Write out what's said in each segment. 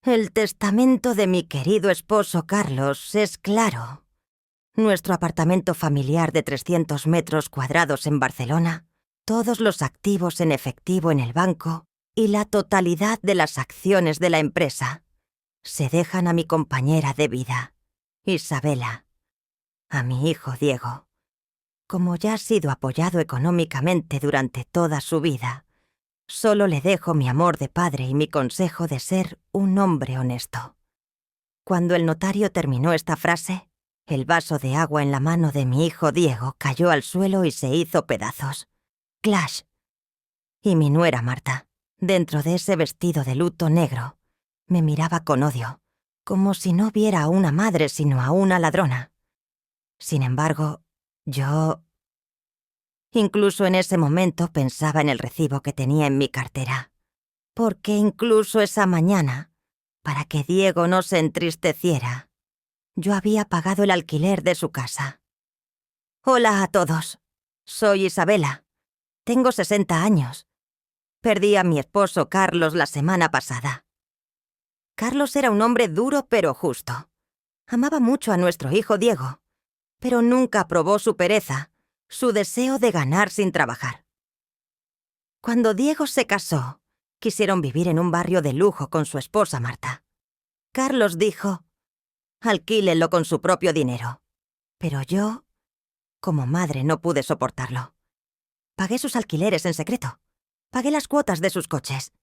El testamento de mi querido esposo Carlos es claro. Nuestro apartamento familiar de 300 metros cuadrados en Barcelona, todos los activos en efectivo en el banco y la totalidad de las acciones de la empresa se dejan a mi compañera de vida, Isabela, a mi hijo Diego. Como ya ha sido apoyado económicamente durante toda su vida, solo le dejo mi amor de padre y mi consejo de ser un hombre honesto. Cuando el notario terminó esta frase, el vaso de agua en la mano de mi hijo Diego cayó al suelo y se hizo pedazos. ¡Clash! Y mi nuera Marta, dentro de ese vestido de luto negro, me miraba con odio, como si no viera a una madre sino a una ladrona. Sin embargo, yo... Incluso en ese momento pensaba en el recibo que tenía en mi cartera. Porque incluso esa mañana, para que Diego no se entristeciera, yo había pagado el alquiler de su casa. Hola a todos. Soy Isabela. Tengo 60 años. Perdí a mi esposo Carlos la semana pasada. Carlos era un hombre duro pero justo. Amaba mucho a nuestro hijo Diego, pero nunca probó su pereza, su deseo de ganar sin trabajar. Cuando Diego se casó, quisieron vivir en un barrio de lujo con su esposa Marta. Carlos dijo, alquílenlo con su propio dinero. Pero yo, como madre, no pude soportarlo. Pagué sus alquileres en secreto. Pagué las cuotas de sus coches.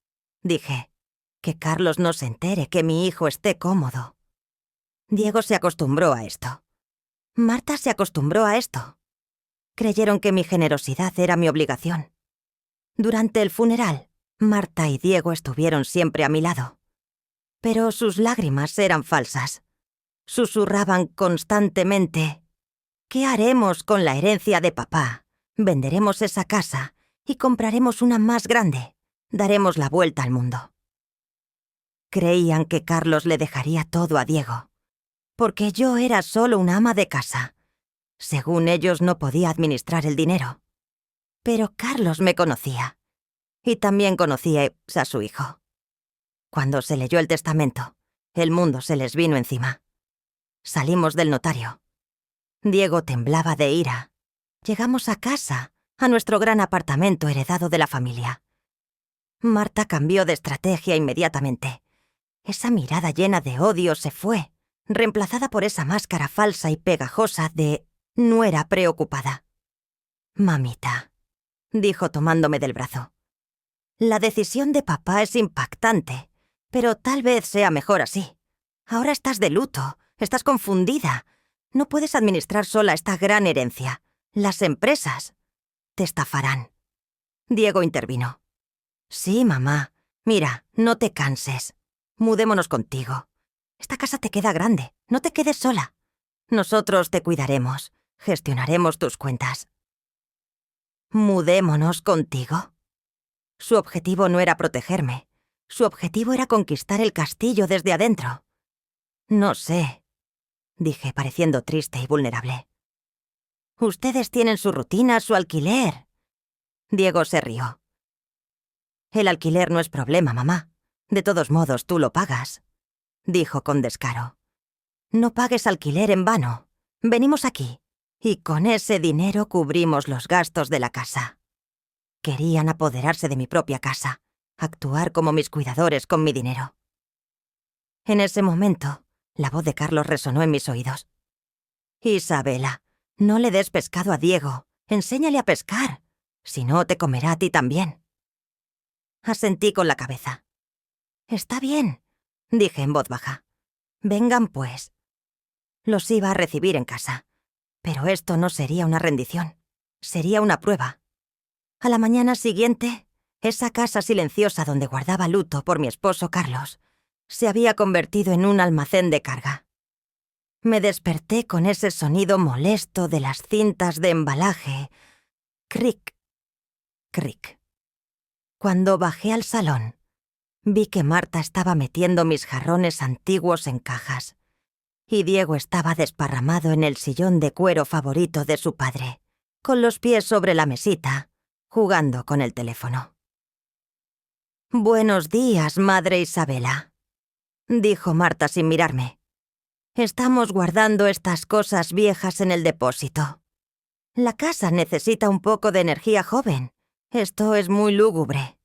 Dije, que Carlos no se entere, que mi hijo esté cómodo. Diego se acostumbró a esto. Marta se acostumbró a esto. Creyeron que mi generosidad era mi obligación. Durante el funeral, Marta y Diego estuvieron siempre a mi lado. Pero sus lágrimas eran falsas. Susurraban constantemente, ¿qué haremos con la herencia de papá? Venderemos esa casa y compraremos una más grande. Daremos la vuelta al mundo. Creían que Carlos le dejaría todo a Diego, porque yo era solo una ama de casa. Según ellos, no podía administrar el dinero. Pero Carlos me conocía, y también conocía a su hijo. Cuando se leyó el testamento, el mundo se les vino encima. Salimos del notario. Diego temblaba de ira. Llegamos a casa, a nuestro gran apartamento heredado de la familia. Marta cambió de estrategia inmediatamente. Esa mirada llena de odio se fue, reemplazada por esa máscara falsa y pegajosa de nuera preocupada. «Mamita», dijo tomándome del brazo. «La decisión de papá es impactante, pero tal vez sea mejor así. Ahora estás de luto, estás confundida. No puedes administrar sola esta gran herencia. Las empresas te estafarán». Diego intervino. «Sí, mamá. Mira, no te canses. Mudémonos contigo. Esta casa te queda grande. No te quedes sola. Nosotros te cuidaremos. Gestionaremos tus cuentas». «¿Mudémonos contigo?» Su objetivo no era protegerme. Su objetivo era conquistar el castillo desde adentro. «No sé», dije, pareciendo triste y vulnerable. «Ustedes tienen su rutina, su alquiler». Diego se rió. «El alquiler no es problema, mamá. De todos modos, tú lo pagas», dijo con descaro. «No pagues alquiler en vano. Venimos aquí, y con ese dinero cubrimos los gastos de la casa». Querían apoderarse de mi propia casa, actuar como mis cuidadores con mi dinero. En ese momento, la voz de Carlos resonó en mis oídos. «Isabela, no le des pescado a Diego. Enséñale a pescar. Si no, te comerá a ti también». Asentí con la cabeza. «Está bien», dije en voz baja. «Vengan, pues». Los iba a recibir en casa. Pero esto no sería una rendición. Sería una prueba. A la mañana siguiente, esa casa silenciosa donde guardaba luto por mi esposo Carlos se había convertido en un almacén de carga. Me desperté con ese sonido molesto de las cintas de embalaje. Cric, cric. Cuando bajé al salón, vi que Marta estaba metiendo mis jarrones antiguos en cajas, y Diego estaba desparramado en el sillón de cuero favorito de su padre, con los pies sobre la mesita, jugando con el teléfono. «Buenos días, madre Isabela». dijo Marta sin mirarme. Estamos guardando estas cosas viejas en el depósito. La casa necesita un poco de energía joven. Esto es muy lúgubre.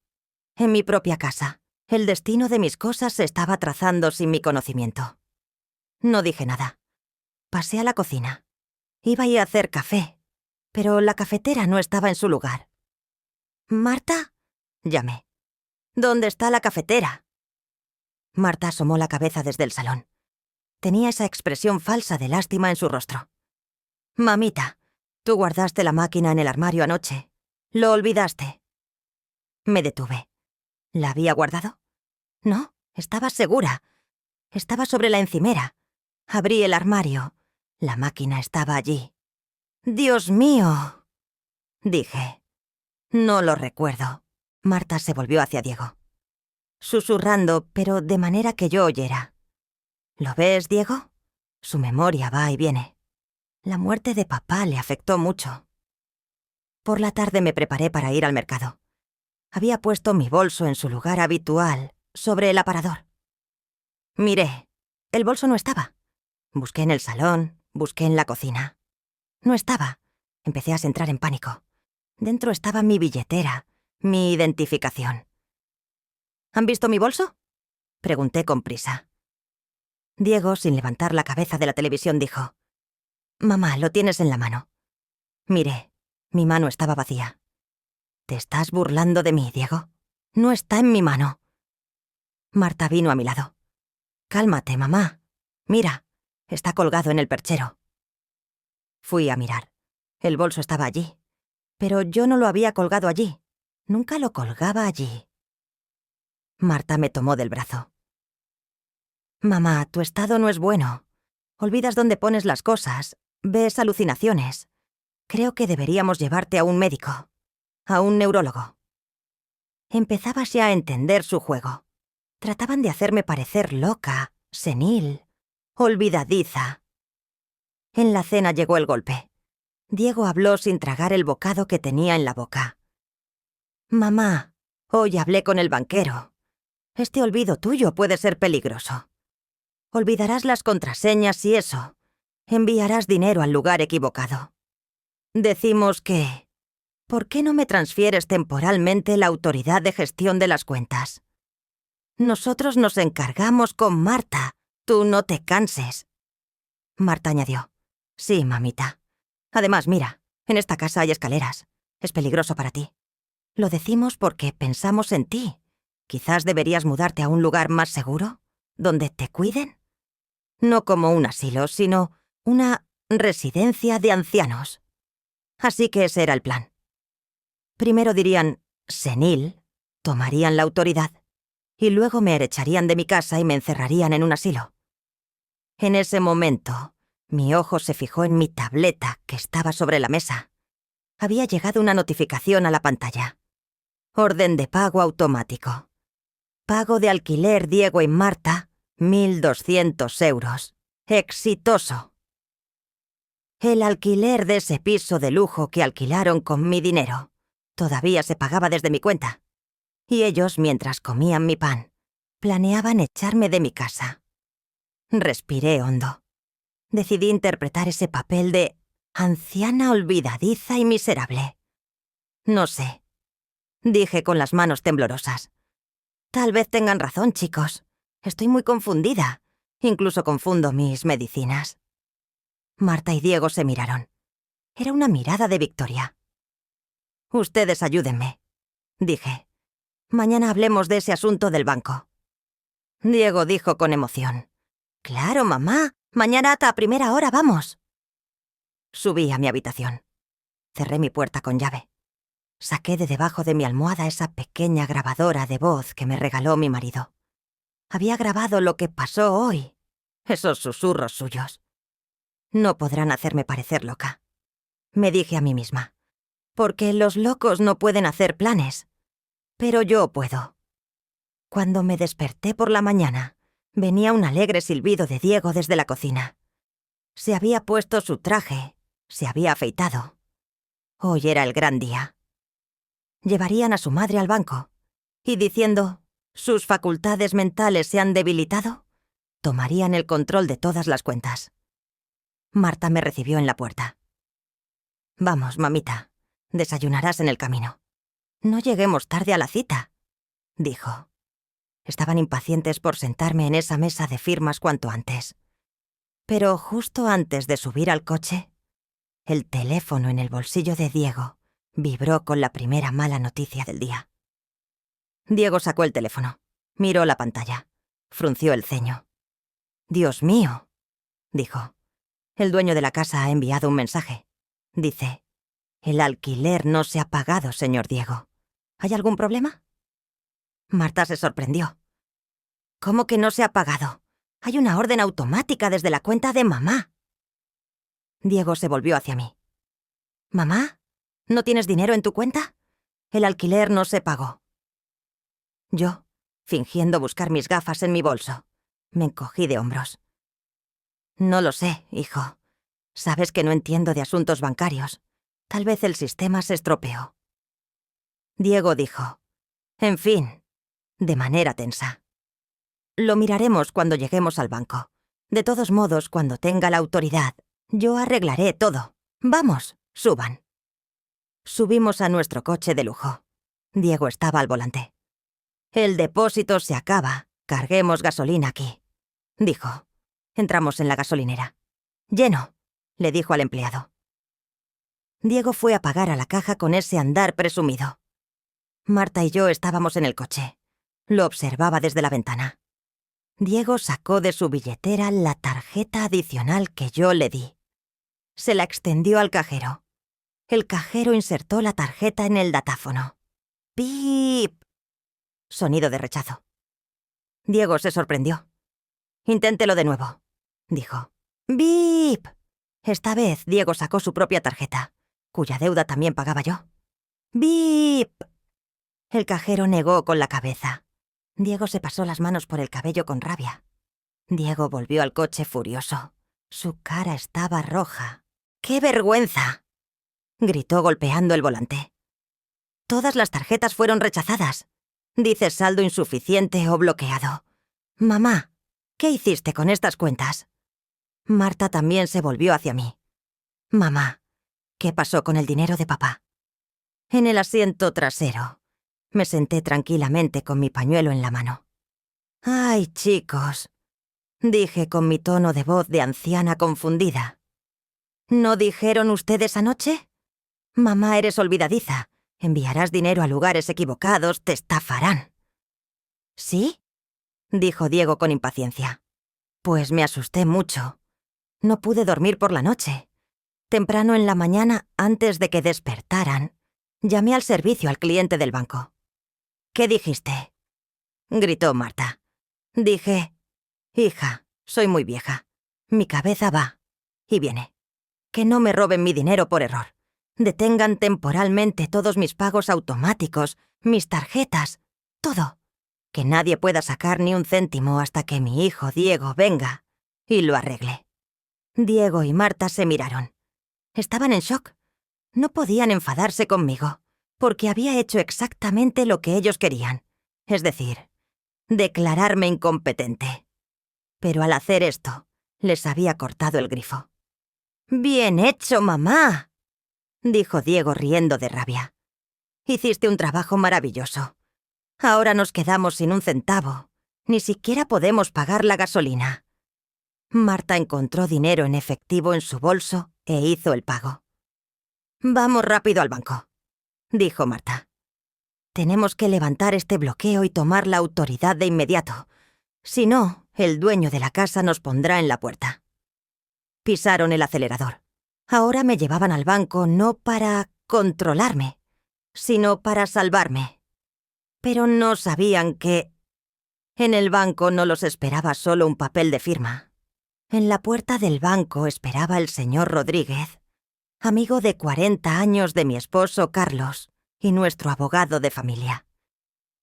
En mi propia casa, el destino de mis cosas se estaba trazando sin mi conocimiento. No dije nada. Pasé a la cocina. Iba a ir a hacer café, pero la cafetera no estaba en su lugar. «¿Marta?», llamé. «¿Dónde está la cafetera?». Marta asomó la cabeza desde el salón. Tenía esa expresión falsa de lástima en su rostro. «Mamita, tú guardaste la máquina en el armario anoche. Lo olvidaste». Me detuve. ¿La había guardado? No, estaba segura. Estaba sobre la encimera. Abrí el armario. La máquina estaba allí. «¡Dios mío!», dije. «No lo recuerdo». Marta se volvió hacia Diego, susurrando, pero de manera que yo oyera. «¿Lo ves, Diego? Su memoria va y viene. La muerte de papá le afectó mucho». Por la tarde me preparé para ir al mercado. Había puesto mi bolso en su lugar habitual, sobre el aparador. Miré. El bolso no estaba. Busqué en el salón, busqué en la cocina. No estaba. Empecé a entrar en pánico. Dentro estaba mi billetera, mi identificación. «¿Han visto mi bolso?», pregunté con prisa. Diego, sin levantar la cabeza de la televisión, dijo: «Mamá, lo tienes en la mano». Miré. Mi mano estaba vacía. «¿Te estás burlando de mí, Diego? No está en mi mano». Marta vino a mi lado. «Cálmate, mamá. Mira, está colgado en el perchero». Fui a mirar. El bolso estaba allí. Pero yo no lo había colgado allí. Nunca lo colgaba allí. Marta me tomó del brazo. «Mamá, tu estado no es bueno. Olvidas dónde pones las cosas. Ves alucinaciones. Creo que deberíamos llevarte a un médico. A un neurólogo». Empezaba ya a entender su juego. Trataban de hacerme parecer loca, senil, olvidadiza. En la cena llegó el golpe. Diego habló sin tragar el bocado que tenía en la boca. «Mamá, hoy hablé con el banquero. Este olvido tuyo puede ser peligroso. Olvidarás las contraseñas y eso. Enviarás dinero al lugar equivocado. Decimos que... ¿por qué no me transfieres temporalmente la autoridad de gestión de las cuentas? Nosotros nos encargamos con Marta. Tú no te canses». Marta añadió: «Sí, mamita. Además, mira, en esta casa hay escaleras. Es peligroso para ti. Lo decimos porque pensamos en ti. Quizás deberías mudarte a un lugar más seguro, donde te cuiden. No como un asilo, sino una residencia de ancianos». Así que ese era el plan. Primero dirían «senil», tomarían la autoridad, y luego me echarían de mi casa y me encerrarían en un asilo. En ese momento, mi ojo se fijó en mi tableta que estaba sobre la mesa. Había llegado una notificación a la pantalla. «Orden de pago automático. Pago de alquiler Diego y Marta, 1.200 euros. Exitoso». El alquiler de ese piso de lujo que alquilaron con mi dinero todavía se pagaba desde mi cuenta. Y ellos, mientras comían mi pan, planeaban echarme de mi casa. Respiré hondo. Decidí interpretar ese papel de anciana olvidadiza y miserable. «No sé», dije con las manos temblorosas. «Tal vez tengan razón, chicos. Estoy muy confundida. Incluso confundo mis medicinas». Marta y Diego se miraron. Era una mirada de victoria. «Ustedes ayúdenme», dije. «Mañana hablemos de ese asunto del banco». Diego dijo con emoción: «Claro, mamá. Mañana a primera hora vamos». Subí a mi habitación. Cerré mi puerta con llave. Saqué de debajo de mi almohada esa pequeña grabadora de voz que me regaló mi marido. Había grabado lo que pasó hoy. Esos susurros suyos. No podrán hacerme parecer loca. Me dije a mí misma. Porque los locos no pueden hacer planes. Pero yo puedo. Cuando me desperté por la mañana, venía un alegre silbido de Diego desde la cocina. Se había puesto su traje, se había afeitado. Hoy era el gran día. Llevarían a su madre al banco, y diciendo «sus facultades mentales se han debilitado», tomarían el control de todas las cuentas. Marta me recibió en la puerta. «Vamos, mamita, desayunarás en el camino. No lleguemos tarde a la cita», dijo. Estaban impacientes por sentarme en esa mesa de firmas cuanto antes. Pero justo antes de subir al coche, el teléfono en el bolsillo de Diego vibró con la primera mala noticia del día. Diego sacó el teléfono, miró la pantalla, frunció el ceño. «Dios mío», dijo. «El dueño de la casa ha enviado un mensaje. Dice: el alquiler no se ha pagado, señor Diego. ¿Hay algún problema?» Marta se sorprendió. «¿Cómo que no se ha pagado? Hay una orden automática desde la cuenta de mamá». Diego se volvió hacia mí. «¿Mamá? ¿No tienes dinero en tu cuenta? El alquiler no se pagó». Yo, fingiendo buscar mis gafas en mi bolso, me encogí de hombros. «No lo sé, hijo. Sabes que no entiendo de asuntos bancarios. Tal vez el sistema se estropeó». Diego dijo: «En fin», de manera tensa. «Lo miraremos cuando lleguemos al banco. De todos modos, cuando tenga la autoridad, yo arreglaré todo. Vamos, suban». Subimos a nuestro coche de lujo. Diego estaba al volante. «El depósito se acaba. Carguemos gasolina aquí», dijo. Entramos en la gasolinera. «Lleno», le dijo al empleado. Diego fue a pagar a la caja con ese andar presumido. Marta y yo estábamos en el coche. Lo observaba desde la ventana. Diego sacó de su billetera la tarjeta adicional que yo le di. Se la extendió al cajero. El cajero insertó la tarjeta en el datáfono. ¡Pip! Sonido de rechazo. Diego se sorprendió. «Inténtelo de nuevo», dijo. ¡Bip! Esta vez Diego sacó su propia tarjeta, cuya deuda también pagaba yo. ¡Bip! El cajero negó con la cabeza. Diego se pasó las manos por el cabello con rabia. Diego volvió al coche furioso. Su cara estaba roja. ¡Qué vergüenza!, gritó golpeando el volante. «Todas las tarjetas fueron rechazadas. Dice saldo insuficiente o bloqueado. Mamá, ¿qué hiciste con estas cuentas?» Marta también se volvió hacia mí. «Mamá, ¿qué pasó con el dinero de papá?» En el asiento trasero. Me senté tranquilamente con mi pañuelo en la mano. «Ay, chicos», dije con mi tono de voz de anciana confundida. «¿No dijeron ustedes anoche? Mamá, eres olvidadiza. Enviarás dinero a lugares equivocados, te estafarán». «¿Sí?», dijo Diego con impaciencia. Pues me asusté mucho. No pude dormir por la noche. Temprano en la mañana, antes de que despertaran, llamé al servicio al cliente del banco. «¿Qué dijiste?», gritó Marta. Dije: «Hija, soy muy vieja. Mi cabeza va y viene. Que no me roben mi dinero por error. Detengan temporalmente todos mis pagos automáticos, mis tarjetas, todo. Que nadie pueda sacar ni un céntimo hasta que mi hijo Diego venga y lo arregle». Diego y Marta se miraron. Estaban en shock. No podían enfadarse conmigo, porque había hecho exactamente lo que ellos querían, es decir, declararme incompetente. Pero al hacer esto, les había cortado el grifo. «Bien hecho, mamá», dijo Diego riendo de rabia. «Hiciste un trabajo maravilloso. Ahora nos quedamos sin un centavo. Ni siquiera podemos pagar la gasolina». Marta encontró dinero en efectivo en su bolso e hizo el pago. «Vamos rápido al banco», dijo Marta. «Tenemos que levantar este bloqueo y tomar la autoridad de inmediato. Si no, el dueño de la casa nos pondrá en la puerta». Pisaron el acelerador. Ahora me llevaban al banco no para controlarme, sino para salvarme. Pero no sabían que en el banco no los esperaba solo un papel de firma. En la puerta del banco esperaba el señor Rodríguez, amigo de 40 años de mi esposo Carlos y nuestro abogado de familia.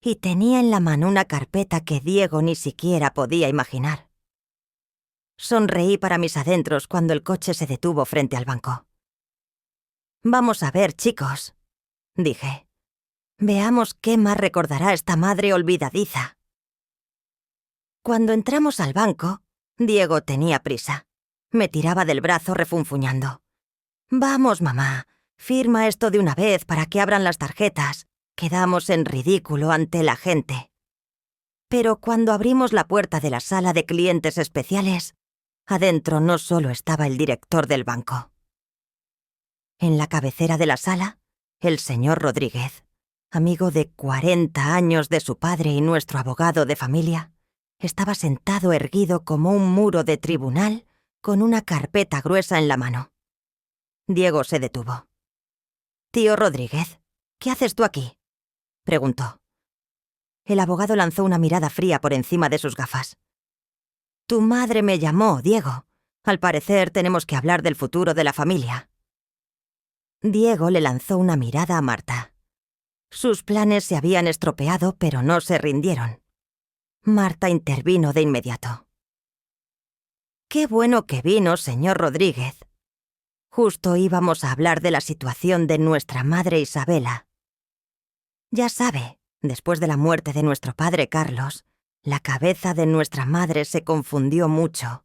Y tenía en la mano una carpeta que Diego ni siquiera podía imaginar. Sonreí para mis adentros cuando el coche se detuvo frente al banco. «Vamos a ver, chicos», dije. «Veamos qué más recordará esta madre olvidadiza». Cuando entramos al banco, Diego tenía prisa. Me tiraba del brazo refunfuñando. «Vamos, mamá, firma esto de una vez para que abran las tarjetas. Quedamos en ridículo ante la gente». Pero cuando abrimos la puerta de la sala de clientes especiales, adentro no solo estaba el director del banco. En la cabecera de la sala, el señor Rodríguez, amigo de 40 años de su padre y nuestro abogado de familia, estaba sentado erguido como un muro de tribunal con una carpeta gruesa en la mano. Diego se detuvo. «Tío Rodríguez, ¿qué haces tú aquí?», preguntó. El abogado lanzó una mirada fría por encima de sus gafas. «Tu madre me llamó, Diego. Al parecer tenemos que hablar del futuro de la familia». Diego le lanzó una mirada a Marta. Sus planes se habían estropeado, pero no se rindieron. Marta intervino de inmediato. «Qué bueno que vino, señor Rodríguez. Justo íbamos a hablar de la situación de nuestra madre Isabela. Ya sabe, después de la muerte de nuestro padre Carlos, la cabeza de nuestra madre se confundió mucho.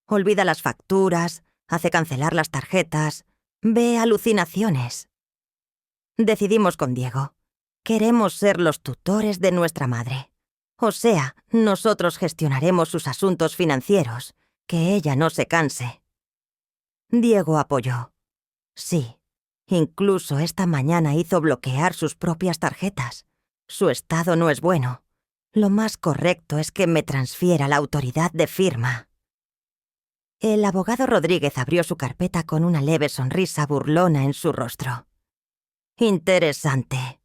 Olvida las facturas, hace cancelar las tarjetas, ve alucinaciones. Decidimos con Diego. Queremos ser los tutores de nuestra madre. O sea, nosotros gestionaremos sus asuntos financieros, que ella no se canse». Diego apoyó. Sí, incluso esta mañana hizo bloquear sus propias tarjetas. Su estado no es bueno. Lo más correcto es que me transfiera la autoridad de firma. El abogado Rodríguez abrió su carpeta con una leve sonrisa burlona en su rostro. «Interesante»,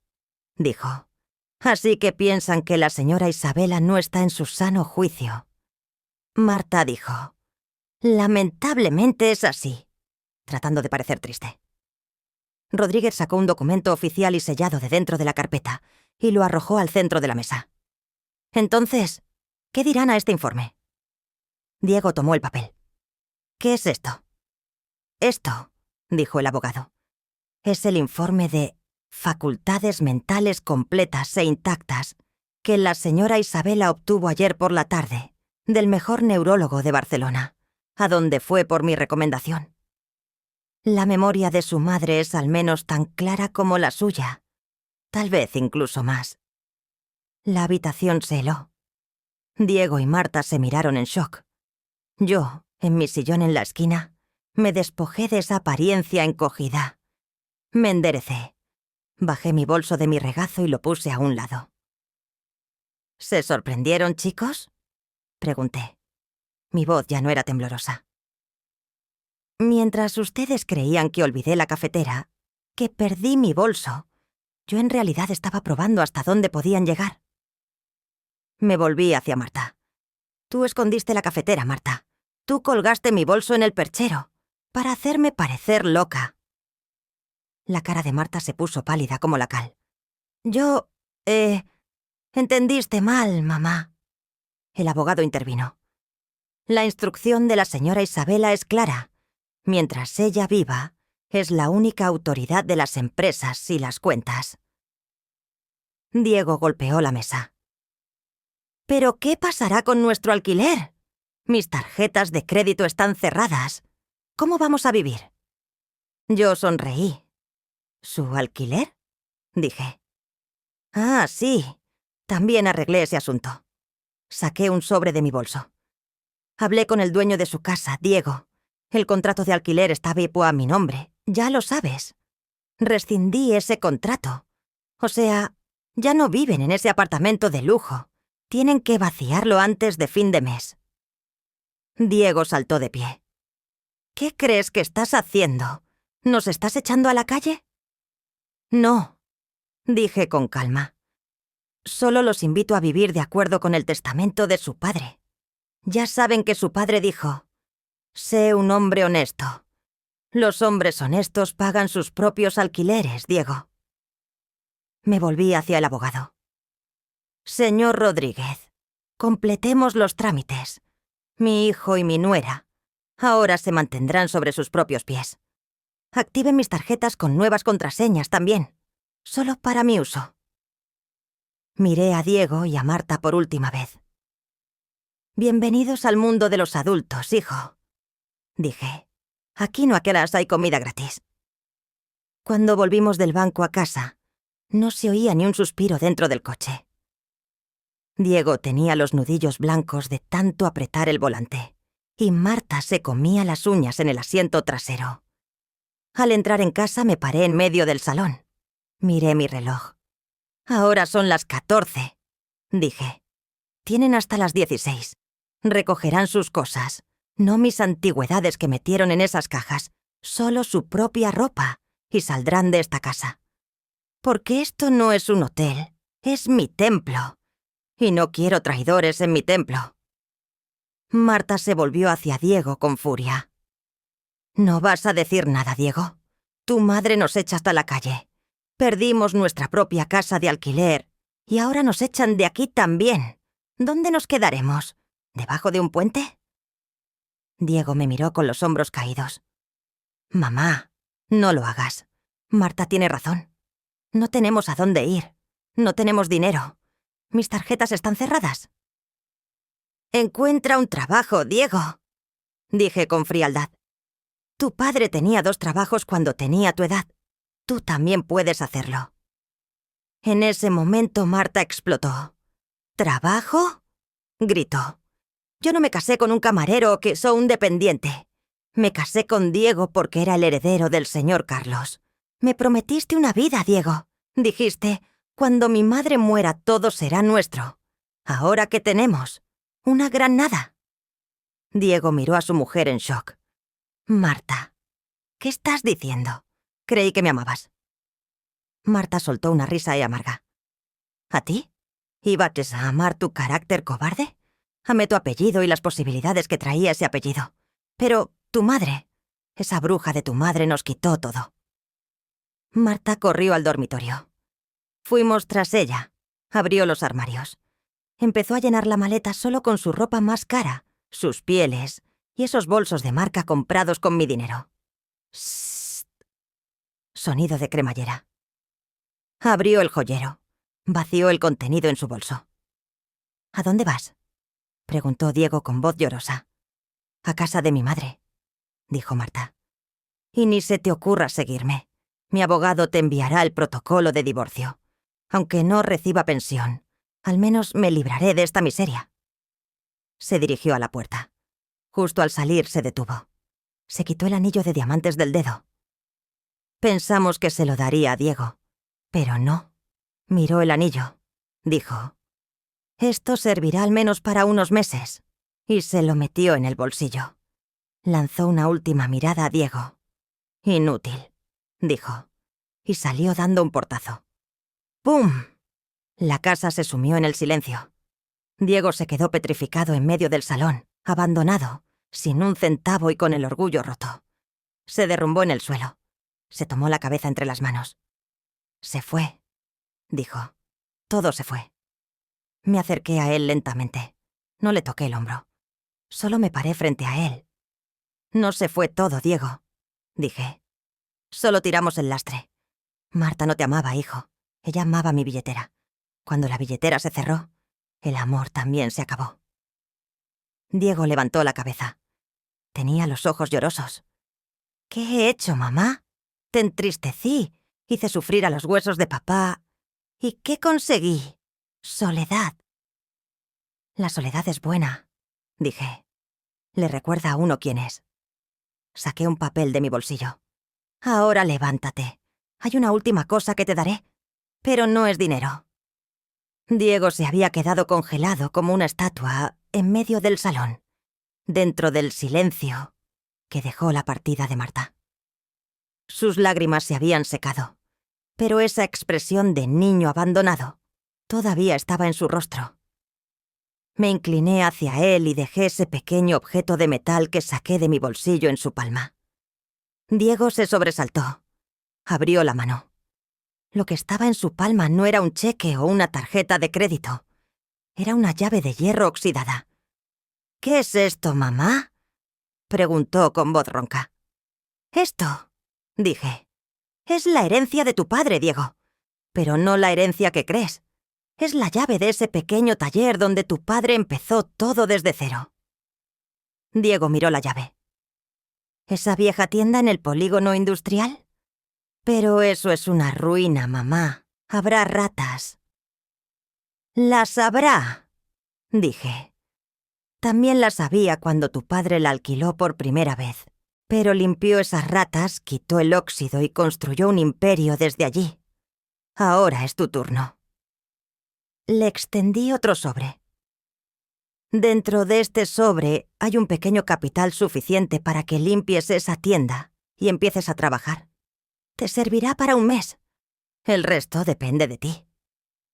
dijo. «Así que piensan que la señora Isabela no está en su sano juicio». Marta dijo: «Lamentablemente es así», tratando de parecer triste. Rodríguez sacó un documento oficial y sellado de dentro de la carpeta y lo arrojó al centro de la mesa. «Entonces, ¿qué dirán a este informe?». Diego tomó el papel. «¿Qué es esto?». «Esto», dijo el abogado, «es el informe de facultades mentales completas e intactas que la señora Isabela obtuvo ayer por la tarde del mejor neurólogo de Barcelona, a donde fue por mi recomendación. La memoria de su madre es al menos tan clara como la suya, tal vez incluso más». La habitación se heló. Diego y Marta se miraron en shock. Yo, en mi sillón en la esquina, me despojé de esa apariencia encogida. Me enderecé. Bajé mi bolso de mi regazo y lo puse a un lado. «¿Se sorprendieron, chicos?», pregunté. Mi voz ya no era temblorosa. «Mientras ustedes creían que olvidé la cafetera, que perdí mi bolso, yo en realidad estaba probando hasta dónde podían llegar». Me volví hacia Marta. «Tú escondiste la cafetera, Marta. Tú colgaste mi bolso en el perchero, para hacerme parecer loca». La cara de Marta se puso pálida como la cal. «Yo... entendiste mal, mamá». El abogado intervino. «La instrucción de la señora Isabela es clara. Mientras ella viva, es la única autoridad de las empresas y las cuentas». Diego golpeó la mesa. «¿Pero qué pasará con nuestro alquiler? Mis tarjetas de crédito están cerradas. ¿Cómo vamos a vivir?». Yo sonreí. «¿Su alquiler?», dije. «Ah, sí. También arreglé ese asunto». Saqué un sobre de mi bolso. «Hablé con el dueño de su casa, Diego. El contrato de alquiler estaba a mi nombre, ya lo sabes. Rescindí ese contrato. O sea, ya no viven en ese apartamento de lujo. Tienen que vaciarlo antes de fin de mes». Diego saltó de pie. «¿Qué crees que estás haciendo? ¿Nos estás echando a la calle?». «No», dije con calma. «Solo los invito a vivir de acuerdo con el testamento de su padre. Ya saben que su padre dijo: sé un hombre honesto. Los hombres honestos pagan sus propios alquileres, Diego». Me volví hacia el abogado. «Señor Rodríguez, completemos los trámites. Mi hijo y mi nuera ahora se mantendrán sobre sus propios pies. Activen mis tarjetas con nuevas contraseñas también, solo para mi uso». Miré a Diego y a Marta por última vez. Bienvenidos al mundo de los adultos, hijo, dije. Aquí no a qué horas hay comida gratis. Cuando volvimos del banco a casa, no se oía ni un suspiro dentro del coche. Diego tenía los nudillos blancos de tanto apretar el volante, y Marta se comía las uñas en el asiento trasero. Al entrar en casa me paré en medio del salón. Miré mi reloj. Ahora son las 14, dije. Tienen hasta las 16. Recogerán sus cosas, no mis antigüedades que metieron en esas cajas, solo su propia ropa, y saldrán de esta casa. Porque esto no es un hotel, es mi templo. Y no quiero traidores en mi templo. Marta se volvió hacia Diego con furia. No vas a decir nada, Diego. Tu madre nos echa hasta la calle. Perdimos nuestra propia casa de alquiler y ahora nos echan de aquí también. ¿Dónde nos quedaremos? ¿Debajo de un puente? Diego me miró con los hombros caídos. Mamá, no lo hagas. Marta tiene razón. No tenemos a dónde ir. No tenemos dinero. Mis tarjetas están cerradas. Encuentra un trabajo, Diego, dije con frialdad. Tu padre tenía 2 trabajos cuando tenía tu edad. Tú también puedes hacerlo. En ese momento Marta explotó. ¿Trabajo?, gritó. Yo no me casé con un camarero o un dependiente. Me casé con Diego porque era el heredero del señor Carlos. Me prometiste una vida, Diego. Dijiste, cuando mi madre muera todo será nuestro. ¿Ahora qué tenemos? Una gran nada. Diego miró a su mujer en shock. Marta, ¿qué estás diciendo? Creí que me amabas. Marta soltó una risa amarga. ¿A ti? ¿Ibas a amar tu carácter cobarde? Amé tu apellido y las posibilidades que traía ese apellido. Pero tu madre, esa bruja de tu madre nos quitó todo. Marta corrió al dormitorio. Fuimos tras ella. Abrió los armarios. Empezó a llenar la maleta solo con su ropa más cara, sus pieles y esos bolsos de marca comprados con mi dinero. Sssst. Sonido de cremallera. Abrió el joyero. Vació el contenido en su bolso. ¿A dónde vas?, preguntó Diego con voz llorosa. A casa de mi madre, dijo Marta. Y ni se te ocurra seguirme. Mi abogado te enviará el protocolo de divorcio. Aunque no reciba pensión, al menos me libraré de esta miseria. Se dirigió a la puerta. Justo al salir se detuvo. Se quitó el anillo de diamantes del dedo. Pensamos que se lo daría a Diego, pero no. Miró el anillo. Dijo, esto servirá al menos para unos meses. Y se lo metió en el bolsillo. Lanzó una última mirada a Diego. Inútil, dijo, y salió dando un portazo. ¡Pum! La casa se sumió en el silencio. Diego se quedó petrificado en medio del salón, abandonado, sin un centavo y con el orgullo roto. Se derrumbó en el suelo. Se tomó la cabeza entre las manos. Se fue, dijo. Todo se fue. Me acerqué a él lentamente. No le toqué el hombro. Solo me paré frente a él. No se fue todo, Diego, dije. Solo tiramos el lastre. Marta no te amaba, hijo. Ella amaba mi billetera. Cuando la billetera se cerró, el amor también se acabó. Diego levantó la cabeza. Tenía los ojos llorosos. ¿Qué he hecho, mamá? Te entristecí. Hice sufrir a los huesos de papá. ¿Y qué conseguí? Soledad. La soledad es buena, dije. Le recuerda a uno quién es. Saqué un papel de mi bolsillo. Ahora levántate. Hay una última cosa que te daré, pero no es dinero. Diego se había quedado congelado como una estatua en medio del salón, dentro del silencio que dejó la partida de Marta. Sus lágrimas se habían secado, pero esa expresión de niño abandonado todavía estaba en su rostro. Me incliné hacia él y dejé ese pequeño objeto de metal que saqué de mi bolsillo en su palma. Diego se sobresaltó. Abrió la mano. Lo que estaba en su palma no era un cheque o una tarjeta de crédito. Era una llave de hierro oxidada. «¿Qué es esto, mamá?», preguntó con voz ronca. «Esto», dije, «es la herencia de tu padre, Diego. Pero no la herencia que crees. Es la llave de ese pequeño taller donde tu padre empezó todo desde cero. Diego miró la llave. ¿Esa vieja tienda en el polígono industrial? Pero eso es una ruina, mamá. Habrá ratas. Las habrá, dije. También las había cuando tu padre la alquiló por primera vez. Pero limpió esas ratas, quitó el óxido y construyó un imperio desde allí. Ahora es tu turno. Le extendí otro sobre. Dentro de este sobre hay un pequeño capital suficiente para que limpies esa tienda y empieces a trabajar. Te servirá para un mes. El resto depende de ti.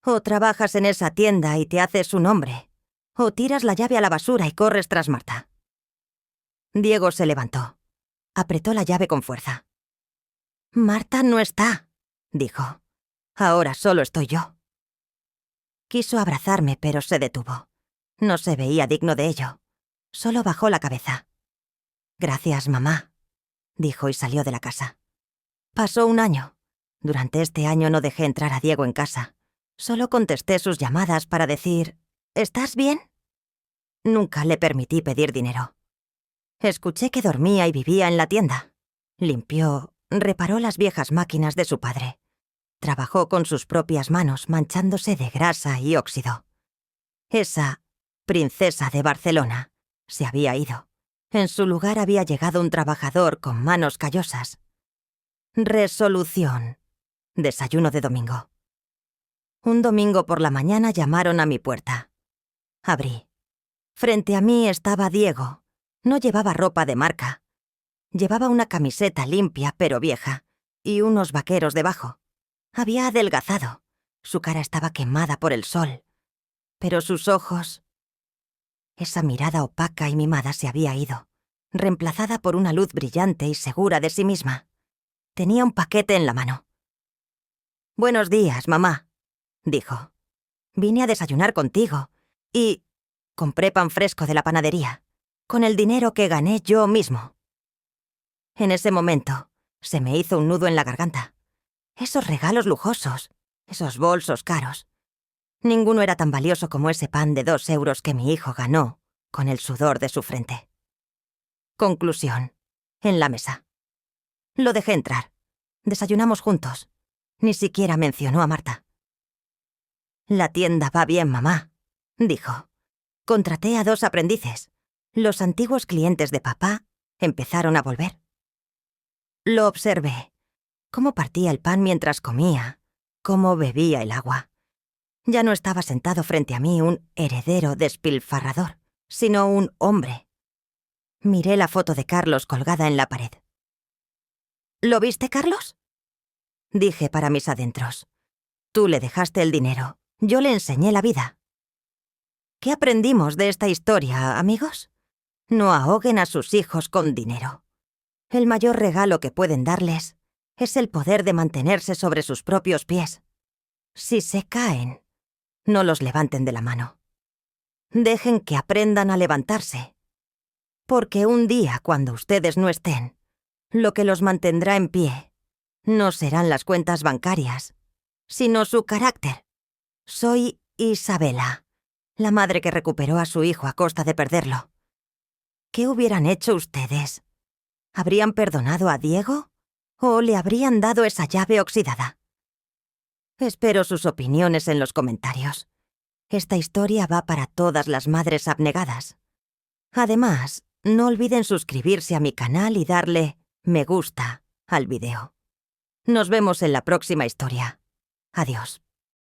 O trabajas en esa tienda y te haces un hombre, o tiras la llave a la basura y corres tras Marta. Diego se levantó. Apretó la llave con fuerza. Marta no está, dijo. Ahora solo estoy yo. Quiso abrazarme, pero se detuvo. No se veía digno de ello. Solo bajó la cabeza. Gracias, mamá, dijo y salió de la casa. Pasó un año. Durante este año no dejé entrar a Diego en casa. Solo contesté sus llamadas para decir, ¿estás bien? Nunca le permití pedir dinero. Escuché que dormía y vivía en la tienda. Limpió, reparó las viejas máquinas de su padre. Trabajó con sus propias manos, manchándose de grasa y óxido. Esa princesa de Barcelona se había ido. En su lugar había llegado un trabajador con manos callosas. Resolución. Desayuno de domingo. Un domingo por la mañana llamaron a mi puerta. Abrí. Frente a mí estaba Diego. No llevaba ropa de marca. Llevaba una camiseta limpia pero vieja y unos vaqueros debajo. Había adelgazado. Su cara estaba quemada por el sol. Pero sus ojos... Esa mirada opaca y mimada se había ido, reemplazada por una luz brillante y segura de sí misma. Tenía un paquete en la mano. «Buenos días, mamá», dijo. «Vine a desayunar contigo y compré pan fresco de la panadería, con el dinero que gané yo mismo». En ese momento se me hizo un nudo en la garganta. Esos regalos lujosos, esos bolsos caros. Ninguno era tan valioso como ese pan de 2 euros que mi hijo ganó con el sudor de su frente. Conclusión. En la mesa. Lo dejé entrar. Desayunamos juntos. Ni siquiera mencionó a Marta. «La tienda va bien, mamá», dijo. «Contraté a 2 aprendices. Los antiguos clientes de papá empezaron a volver». Lo observé. Cómo partía el pan mientras comía. Cómo bebía el agua. Ya no estaba sentado frente a mí un heredero despilfarrador, sino un hombre. Miré la foto de Carlos colgada en la pared. «¿Lo viste, Carlos?», dije para mis adentros. «Tú le dejaste el dinero. Yo le enseñé la vida». ¿Qué aprendimos de esta historia, amigos? No ahoguen a sus hijos con dinero. El mayor regalo que pueden darles es el poder de mantenerse sobre sus propios pies. Si se caen, no los levanten de la mano. Dejen que aprendan a levantarse. Porque un día, cuando ustedes no estén, lo que los mantendrá en pie no serán las cuentas bancarias, sino su carácter. Soy Isabela, la madre que recuperó a su hijo a costa de perderlo. ¿Qué hubieran hecho ustedes? ¿Habrían perdonado a Diego o le habrían dado esa llave oxidada? Espero sus opiniones en los comentarios. Esta historia va para todas las madres abnegadas. Además, no olviden suscribirse a mi canal y darle me gusta al video. Nos vemos en la próxima historia. Adiós.